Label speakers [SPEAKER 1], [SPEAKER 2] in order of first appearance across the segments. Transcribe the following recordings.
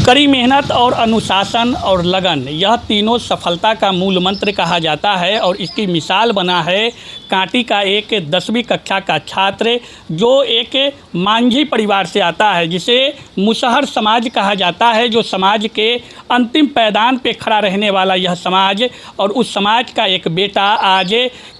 [SPEAKER 1] कड़ी मेहनत और अनुशासन और लगन, यह तीनों सफलता का मूल मंत्र कहा जाता है। और इसकी मिसाल बना है कांटी का एक 10वीं कक्षा का छात्र जो एक मांझी परिवार से आता है, जिसे मुसहर समाज कहा जाता है, जो समाज के अंतिम पैदान पे खड़ा रहने वाला यह समाज। और उस समाज का एक बेटा आज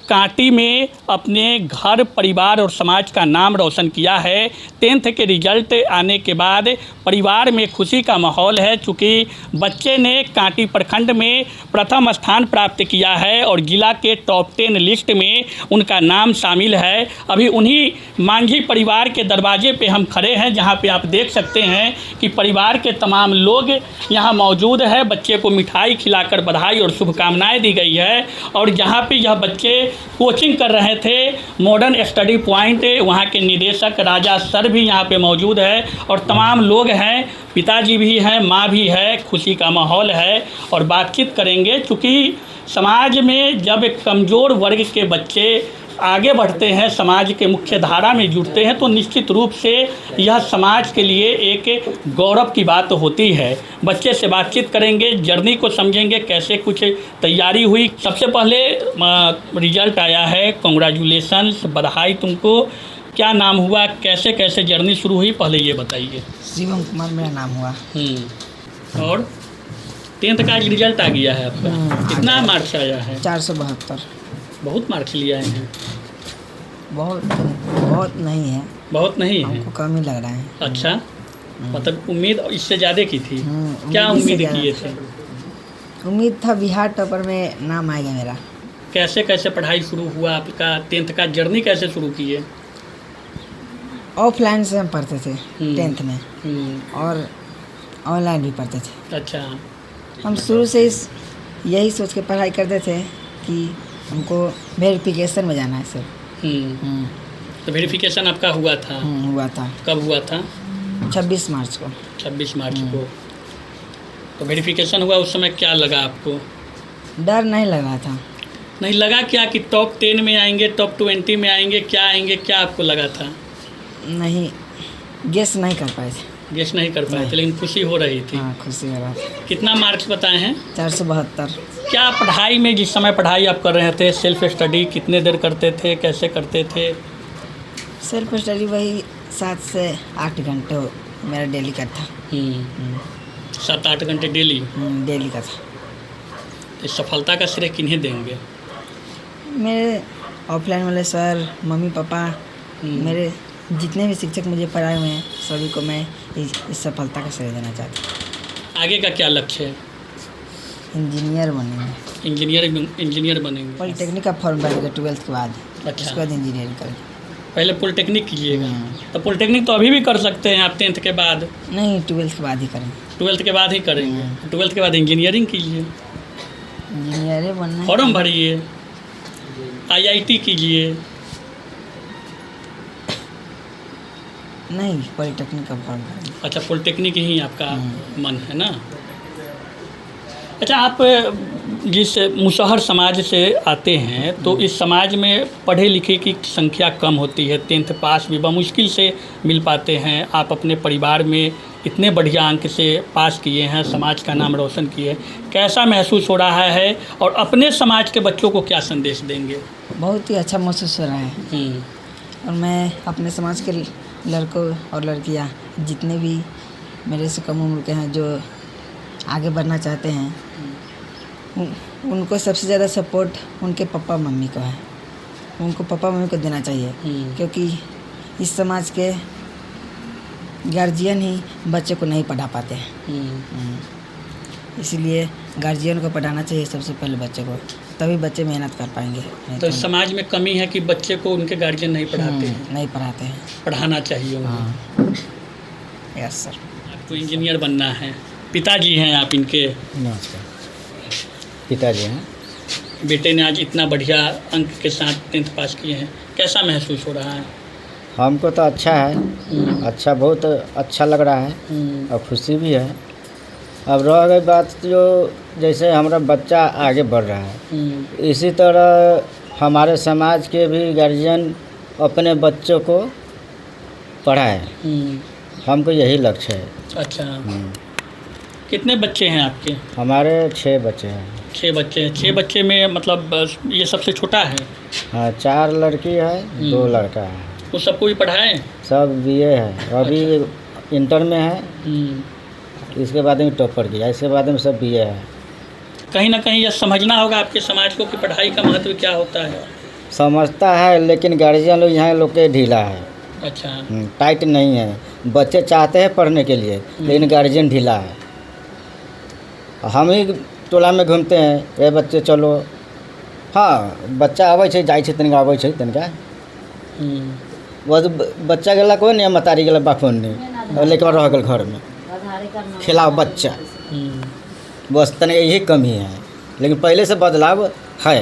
[SPEAKER 1] कांटी में अपने घर, परिवार और समाज का नाम रोशन किया है। 10th के रिजल्ट आने के बाद परिवार में खुशी का माहौल है, चूँकि बच्चे ने कांटी प्रखंड में प्रथम स्थान प्राप्त किया है और ज़िला के टॉप 10 लिस्ट में उनका नाम शामिल है। अभी उन्हीं मांझी परिवार के दरवाजे पे हम खड़े हैं, जहाँ पे आप देख सकते हैं कि परिवार के तमाम लोग यहाँ मौजूद है। बच्चे को मिठाई खिलाकर बधाई और शुभकामनाएँ दी गई है। और जहाँ पे यह बच्चे कोचिंग कर रहे थे, मॉडर्न स्टडी पॉइंट, वहाँ के निदेशक राजा सर भी यहाँ पे मौजूद है और तमाम लोग हैं, पिताजी भी हैं, माँ भी है। खुशी का माहौल है और बातचीत करेंगे, क्योंकि समाज में जब कमज़ोर वर्ग के बच्चे आगे बढ़ते हैं, समाज के मुख्य धारा में जुड़ते हैं, तो निश्चित रूप से यह समाज के लिए एक गौरव की बात होती है। बच्चे से बातचीत करेंगे, जर्नी को समझेंगे, कैसे कुछ तैयारी हुई। सबसे पहले रिजल्ट आया है, कॉन्ग्रेचुलेसन्स, बधाई तुमको। क्या नाम हुआ, कैसे कैसे जर्नी शुरू हुई, पहले ये बताइए।
[SPEAKER 2] शिवम कुमार मेरा नाम हुआ।
[SPEAKER 1] और 10th का रिजल्ट आ गया है आपका, कितना मार्क्स आया है?
[SPEAKER 2] 472।
[SPEAKER 1] बहुत मार्क्स लिए आए हैं।
[SPEAKER 2] बहुत नहीं है,
[SPEAKER 1] बहुत नहीं है,
[SPEAKER 2] हमको कम ही लग रहा है।
[SPEAKER 1] अच्छा, मतलब उम्मीद इससे ज़्यादा की थी? क्या उम्मीद किए थे?
[SPEAKER 2] उम्मीद था बिहार टॉपर में नाम आएगा मेरा।
[SPEAKER 1] कैसे कैसे पढ़ाई शुरू हुआ आपका? 10th का जर्नी कैसे शुरू किए?
[SPEAKER 2] ऑफलाइन से हम पढ़ते थे 10th में, और ऑनलाइन भी पढ़ते थे।
[SPEAKER 1] अच्छा,
[SPEAKER 2] हम शुरू से यही सोच के पढ़ाई करते थे कि हमको वेरिफिकेशन में जाना है सर।
[SPEAKER 1] तो वेरिफिकेशन आपका हुआ था?
[SPEAKER 2] हुआ था।
[SPEAKER 1] कब हुआ था?
[SPEAKER 2] 26 मार्च को।
[SPEAKER 1] 26 मार्च को। तो वेरिफिकेशन हुआ, उस समय क्या लगा आपको?
[SPEAKER 2] डर नहीं लग रहा था।
[SPEAKER 1] नहीं लगा क्या कि टॉप 10 में आएंगे, टॉप 20 में आएंगे, क्या आएंगे, क्या आपको लगा था?
[SPEAKER 2] नहीं, गेस नहीं कर पाए थे।
[SPEAKER 1] गेस नहीं कर पाए थे, लेकिन खुशी हो रही थी।
[SPEAKER 2] हाँ, खुशी हो रहा था।
[SPEAKER 1] कितना मार्क्स बताए हैं?
[SPEAKER 2] 472।
[SPEAKER 1] क्या पढ़ाई में, जिस समय पढ़ाई आप कर रहे थे, सेल्फ स्टडी कितने देर करते थे, कैसे करते थे?
[SPEAKER 2] सेल्फ स्टडी वही 7 से 8 घंटे मेरा डेली का था।
[SPEAKER 1] 7-8 घंटे डेली?
[SPEAKER 2] डेली का था।
[SPEAKER 1] तो सफलता का श्रेय किन्हें देंगे?
[SPEAKER 2] मेरे ऑफलाइन वाले सर, मम्मी पापा, मेरे जितने भी शिक्षक मुझे पढ़ाए हुए हैं, सभी को मैं इस सफलता का श्रेय देना चाहता हूँ।
[SPEAKER 1] आगे का क्या लक्ष्य है?
[SPEAKER 2] इंजीनियर बनेंगे।
[SPEAKER 1] इंजीनियर बनेंगे।
[SPEAKER 2] पॉलिटेक्निक का फॉर्म भरेंगे 12th के बाद।
[SPEAKER 1] अच्छा,
[SPEAKER 2] उसके बाद इंजीनियरिंग करेंगे।
[SPEAKER 1] पहले पॉलिटेक्निक कीजिएगा? तो पॉलिटेक्निक तो अभी भी कर सकते हैं आप 10th के बाद?
[SPEAKER 2] नहीं, 12th के बाद ही करेंगे।
[SPEAKER 1] 12th के बाद ही करेंगे? 12th के बाद इंजीनियरिंग कीजिए,
[SPEAKER 2] इंजीनियर बनना।
[SPEAKER 1] फॉर्म भरिए, IIT कीजिए।
[SPEAKER 2] नहीं, पॉलिटेक्निक का फॉर्म भरेंगे।
[SPEAKER 1] अच्छा, पॉलिटेक्निक ही आपका मन है ना? अच्छा, आप जिस मुसहर समाज से आते हैं, तो इस समाज में पढ़े लिखे की संख्या कम होती है, 10th पास भी मुश्किल से मिल पाते हैं। आप अपने परिवार में इतने बढ़िया अंक से पास किए हैं, समाज का नाम रोशन किए, कैसा महसूस हो रहा है और अपने समाज के बच्चों को क्या संदेश देंगे?
[SPEAKER 2] बहुत ही अच्छा महसूस हो रहा है। और मैं अपने समाज के लड़कों और लड़कियां, जितने भी मेरे से कम उम्र के हैं, जो आगे बढ़ना चाहते हैं, उनको सबसे ज़्यादा सपोर्ट उनके पापा मम्मी को है। उनको पापा मम्मी को देना चाहिए, क्योंकि इस समाज के गार्जियन ही बच्चे को नहीं पढ़ा पाते हैं। इसलिए गार्जियन को पढ़ाना चाहिए सबसे पहले बच्चे को, तभी बच्चे मेहनत कर पाएंगे।
[SPEAKER 1] तो इस समाज में कमी है कि बच्चे को उनके गार्जियन नहीं पढ़ाते हैं?
[SPEAKER 2] नहीं पढ़ाते हैं।
[SPEAKER 1] पढ़ाना चाहिए उन्हें।
[SPEAKER 2] Yes sir.
[SPEAKER 1] आपको इंजीनियर बनना है, पिताजी हैं आप इनके?
[SPEAKER 3] नमस्कार। पिताजी हैं।
[SPEAKER 1] बेटे ने आज इतना बढ़िया अंक के साथ 10th पास किए हैं, कैसा महसूस हो रहा है?
[SPEAKER 3] हमको तो अच्छा है, अच्छा, बहुत अच्छा लग रहा है और खुशी भी है। अब रह गई बात, जो जैसे हमारा बच्चा आगे बढ़ रहा है, इसी तरह हमारे समाज के भी गार्जियन अपने बच्चों को पढ़ाए। हमको यही लक्ष्य है।
[SPEAKER 1] अच्छा, कितने बच्चे हैं आपके?
[SPEAKER 3] हमारे 6 बच्चे हैं।
[SPEAKER 1] 6 बच्चे हैं। 6 बच्चे में मतलब ये सबसे छोटा है?
[SPEAKER 3] हाँ, 4 लड़की है, 2 लड़का है।
[SPEAKER 1] वो सबको भी पढ़ाएं?
[SPEAKER 3] सब बीए है, अभी इंटर में है,
[SPEAKER 1] हम्म।
[SPEAKER 3] इसके बाद में टॉपर किया, इसके बाद में सब बीए है।
[SPEAKER 1] कहीं ना कहीं यह समझना होगा आपके समाज को कि पढ़ाई का महत्व क्या होता है।
[SPEAKER 3] समझता है, लेकिन गार्जियन लोग यहाँ लोग के ढीला है,
[SPEAKER 1] अच्छा।
[SPEAKER 3] टाइट नहीं है। बच्चे चाहते हैं पढ़ने के लिए, लेकिन गार्जियन ढीला है। हम ही टोला में घूमते हैं, ए बच्चे चलो, हाँ बच्चा आबै छै, जाइ छै तनिका, आबै छै तनिका, बस बच्चा गेला कोई नहीं, मतारी गेला बाखोन नहीं, लेके रह गल घर में खिलाओ बच्चा, बस तनिक यही कमी है। लेकिन पहले से बदलाव है,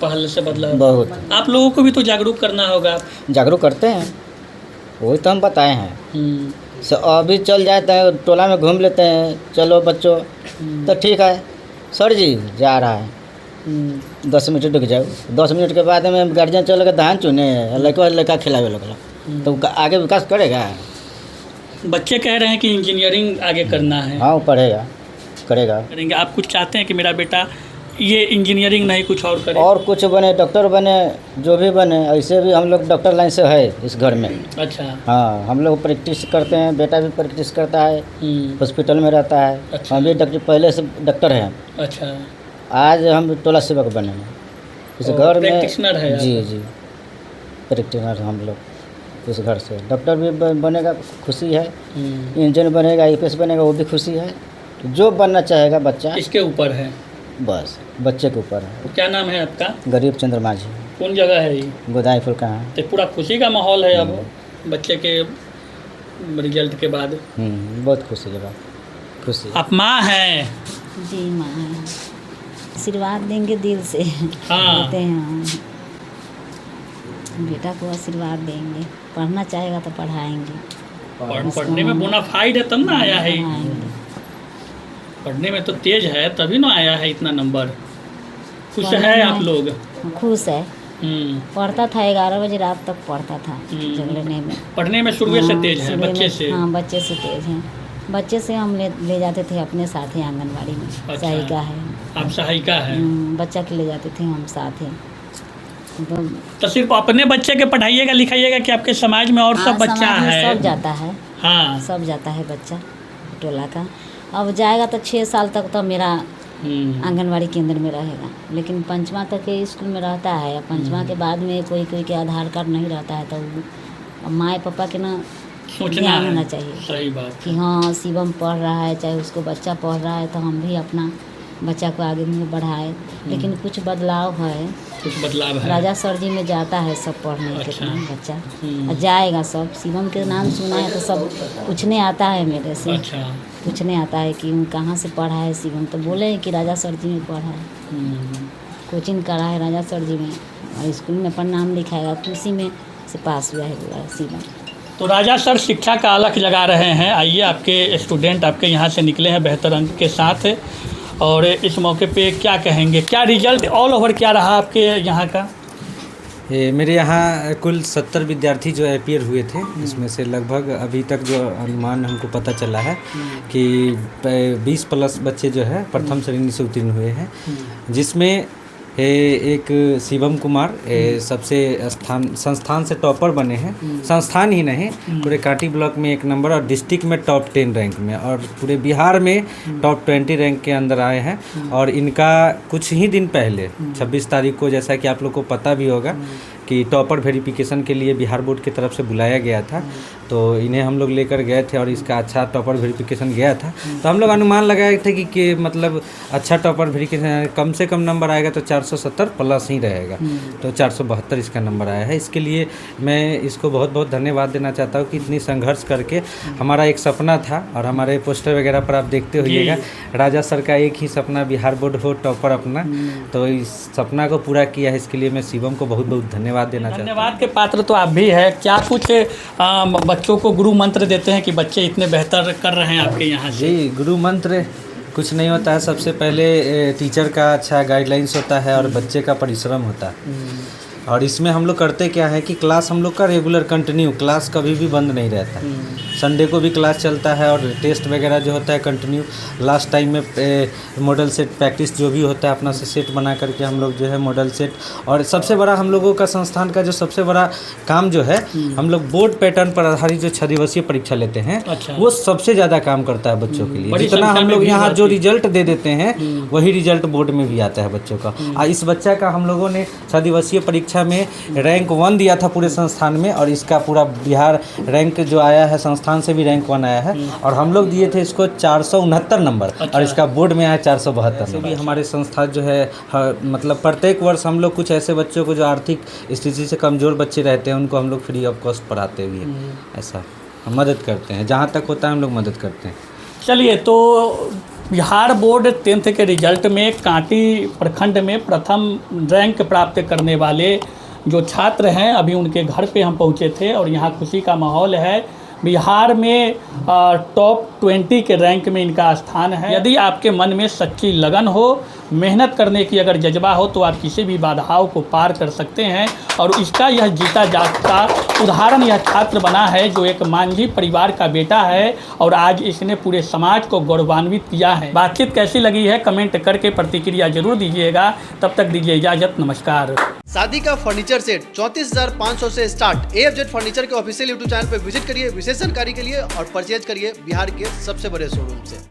[SPEAKER 1] पहले से बदलाव
[SPEAKER 3] बहुत।
[SPEAKER 1] आप लोगों को भी तो जागरूक करना होगा।
[SPEAKER 3] जागरूक करते हैं, वही तो हम बताए हैं। अभी चल जाते हैं टोला में घूम लेते हैं, चलो बच्चों, तो ठीक है सर जी जा रहा है, 10 मिनट रुक जाओ, 10 मिनट के बाद में गार्जियन चल के धान चुने लड़का खिलावे लगला, तो आगे विकास करेगा।
[SPEAKER 1] बच्चे कह रहे हैं कि इंजीनियरिंग आगे करना है।
[SPEAKER 3] हाँ, वो पढ़ेगा, करेगा,
[SPEAKER 1] करेंगे। आप कुछ चाहते हैं कि मेरा बेटा ये इंजीनियरिंग नहीं कुछ और करे?
[SPEAKER 3] और कुछ बने, डॉक्टर बने, जो भी बने। ऐसे भी हम लोग डॉक्टर लाइन से है इस घर में।
[SPEAKER 1] अच्छा।
[SPEAKER 3] हाँ, हम लोग प्रैक्टिस करते हैं, बेटा भी प्रैक्टिस करता है, हॉस्पिटल में रहता है।
[SPEAKER 1] अच्छा।
[SPEAKER 3] हम भी डॉक्टर, पहले से डॉक्टर हैं।
[SPEAKER 1] अच्छा।
[SPEAKER 3] आज हम टोला सेवक बने हैं इस घर में।
[SPEAKER 1] प्रैक्टिशनर है आप?
[SPEAKER 3] जी, प्रैक्टिशनर हम लोग इस घर से। डॉक्टर भी बनेगा, खुशी है। इंजीनियर बनेगा, IPS बनेगा, वो भी खुशी है। जो बनना चाहेगा बच्चा,
[SPEAKER 1] इसके ऊपर है,
[SPEAKER 3] बस बच्चे के ऊपर है।
[SPEAKER 1] तो क्या नाम है आपका?
[SPEAKER 3] गरीब चंद्र माझी।
[SPEAKER 1] कौन जगह है ये?
[SPEAKER 3] गोदाईपुर कहाँ?
[SPEAKER 1] तो पूरा खुशी का माहौल है अब बच्चे के रिजल्ट के बाद।
[SPEAKER 3] बहुत खुशी की बात, खुशी।
[SPEAKER 1] आप माँ हैं?
[SPEAKER 2] जी माँ है, आशीर्वाद देंगे दिल से।
[SPEAKER 1] हाँ।
[SPEAKER 2] देते हैं, बेटा को आशीर्वाद देंगे, पढ़ना चाहेगा तो पढ़ाएंगे।
[SPEAKER 1] पढ़ने में बोनाफाइड है तब ना आया है।
[SPEAKER 2] पढ़ाएंगे।
[SPEAKER 1] पढ़ने में तो तेज है तभी ना आया है इतना नंबर। खुश है आप लोग?
[SPEAKER 2] खुश है। पढ़ता था, 11 बजे रात तक पढ़ता था जगलने में।
[SPEAKER 1] पढ़ने में शुरू से तेज है बच्चे से?
[SPEAKER 2] हाँ, बच्चे से तेज हैं। बच्चे से हम ले जाते थे अपने साथ ही आंगनबाड़ी में।
[SPEAKER 1] अच्छा।
[SPEAKER 2] सहायिका है।
[SPEAKER 1] आप सहायिका है?
[SPEAKER 2] बच्चा के ले जाते थे हम साथ ही।
[SPEAKER 1] तो सिर्फ अपने बच्चे के पढ़ाइएगा लिखाइएगा कि आपके समाज में और सब बच्चा है?
[SPEAKER 2] सब जाता है।
[SPEAKER 1] हाँ,
[SPEAKER 2] सब जाता है बच्चा टोला का। अब जाएगा तो 6 साल तक तो मेरा आंगनबाड़ी केंद्र में रहेगा, लेकिन 5वां तक के स्कूल में रहता है। 5वां के बाद में कोई के आधार कार्ड नहीं रहता है, तो माँ पापा के ना
[SPEAKER 1] सोचना
[SPEAKER 2] होना चाहिए।
[SPEAKER 1] सही बात
[SPEAKER 2] कि हाँ शिवम पढ़ रहा है, चाहे उसको बच्चा पढ़ रहा है, तो हम भी अपना बच्चा को आगे में बढ़ाए। लेकिन कुछ बदलाव है,
[SPEAKER 1] कुछ बदलाव है।
[SPEAKER 2] राजा सर जी में जाता है सब पढ़ने।
[SPEAKER 1] अच्छा।
[SPEAKER 2] कितना बच्चा जाएगा, सब शिवम के नाम सुना है तो सब पूछने आता है मेरे से।
[SPEAKER 1] अच्छा।
[SPEAKER 2] पूछने आता है कि कहाँ से पढ़ा है शिवम, तो बोले हैं कि राजा सर जी में पढ़ा है। कोचिंग करा है राजा सर जी में, और स्कूल में अपना नाम लिखाएगा, उसी में से पास हुआ है शिवम।
[SPEAKER 1] तो राजा सर शिक्षा का अलख जगा रहे हैं। आइए, आपके स्टूडेंट आपके यहाँ से निकले हैं बेहतर अंक के साथ, और इस मौके पे क्या कहेंगे? क्या रिजल्ट ऑल ओवर क्या रहा आपके यहाँ का?
[SPEAKER 4] मेरे यहाँ कुल 70 विद्यार्थी जो अपीयर हुए थे, इसमें से लगभग अभी तक जो अनुमान हमको पता चला है कि 20+ बच्चे जो है प्रथम श्रेणी से उत्तीर्ण हुए हैं, जिसमें एक शिवम कुमार सबसे संस्थान से टॉपर बने हैं। संस्थान ही नहीं, पूरे कांटी ब्लॉक में 1 नंबर और डिस्ट्रिक्ट में टॉप 10 रैंक में, और पूरे बिहार में टॉप 20 रैंक के अंदर आए हैं। और इनका कुछ ही दिन पहले 26 तारीख को, जैसा कि आप लोग को पता भी होगा कि टॉपर वेरिफिकेशन के लिए बिहार बोर्ड की तरफ से बुलाया गया था, तो इन्हें हम लोग लेकर गए थे और इसका अच्छा टॉपर वेरिफिकेशन गया था। तो हम लोग अनुमान लगाए थे कि मतलब अच्छा टॉपर वेरिफिकेशन कम से कम नंबर आएगा तो 470 प्लस ही रहेगा, तो 472 इसका नंबर आया है। इसके लिए मैं इसको बहुत बहुत धन्यवाद देना चाहता हूँ कि इतनी संघर्ष करके, हमारा एक सपना था, और हमारे पोस्टर वगैरह पर आप देखते होइएगा, राजा सर का एक ही सपना बिहार बोर्ड हो टॉपर अपना, तो इस सपना को पूरा किया है। इसके लिए मैं शिवम को बहुत बहुत धन्यवाद देना चाहता हूँ।
[SPEAKER 1] धन्यवाद के पात्र तो आप भी है। क्या कुछ बच्चों को गुरु मंत्र देते हैं कि बच्चे इतने बेहतर कर रहे हैं आपके यहाँ से?
[SPEAKER 4] जी, गुरु मंत्र कुछ नहीं होता है। सबसे पहले टीचर का अच्छा गाइडलाइंस होता है और बच्चे का परिश्रम होता है। और इसमें हम लोग करते क्या है कि क्लास हम लोग का रेगुलर कंटिन्यू, क्लास कभी भी बंद नहीं रहता। संडे को भी क्लास चलता है और टेस्ट वगैरह जो होता है कंटिन्यू। लास्ट टाइम में मॉडल सेट प्रैक्टिस जो भी होता है अपना से सेट बना करके हम लोग जो है मॉडल सेट, और सबसे बड़ा हम लोगों का संस्थान का जो सबसे बड़ा काम जो है, हम लोग बोर्ड पैटर्न पर आधारित जो 6 दिवसीय परीक्षा लेते हैं,
[SPEAKER 1] अच्छा।
[SPEAKER 4] वो सबसे ज़्यादा काम करता है बच्चों के लिए।
[SPEAKER 1] बड़ी
[SPEAKER 4] जितना
[SPEAKER 1] संख्या
[SPEAKER 4] हम
[SPEAKER 1] में
[SPEAKER 4] लोग
[SPEAKER 1] भीड़
[SPEAKER 4] यहाँ जो
[SPEAKER 1] रहती है।
[SPEAKER 4] रिजल्ट दे देते हैं वही रिजल्ट बोर्ड में भी आता है बच्चों का। इस बच्चा का हम लोगों ने 6 दिवसीय परीक्षा में रैंक 1 दिया था पूरे संस्थान में, और इसका पूरा बिहार रैंक जो आया है संस्थान से भी रैंक 1 आया है, और हम लोग दिए थे इसको 469 नंबर, और इसका बोर्ड में आया 472 नंबर। भी हमारे संस्था जो है मतलब प्रत्येक वर्ष हम लोग कुछ ऐसे बच्चों को जो आर्थिक स्थिति से कमज़ोर बच्चे रहते हैं उनको हम लोग फ्री ऑफ कॉस्ट पढ़ाते भी हैं। ऐसा हम मदद करते हैं, जहाँ तक होता है हम लोग मदद करते हैं।
[SPEAKER 1] चलिए, तो बिहार बोर्ड 10th के रिजल्ट में कांटी प्रखंड में प्रथम रैंक प्राप्त करने वाले जो छात्र हैं, अभी उनके घर पे हम पहुंचे थे और यहाँ खुशी का माहौल है। बिहार में टॉप 20 के रैंक में इनका स्थान है। यदि आपके मन में सच्ची लगन हो, मेहनत करने की अगर जज्बा हो, तो आप किसी भी बाधाओं को पार कर सकते हैं। और इसका यह जीता जागता उदाहरण यह छात्र बना है जो एक मांझी परिवार का बेटा है और आज इसने पूरे समाज को गौरवान्वित किया है। बातचीत कैसी लगी है कमेंट करके प्रतिक्रिया जरूर दीजिएगा। तब तक दीजिए इजाज़त, नमस्कार।
[SPEAKER 5] शादी का फर्नीचर सेट 34,500 से स्टार्ट। AFZ फर्नीचर के ऑफिशियल यूट्यूब चैनल पर विजिट करिए विशेष जानकारी के लिए और परचेज करिए बिहार के सबसे बड़े शोरूम से।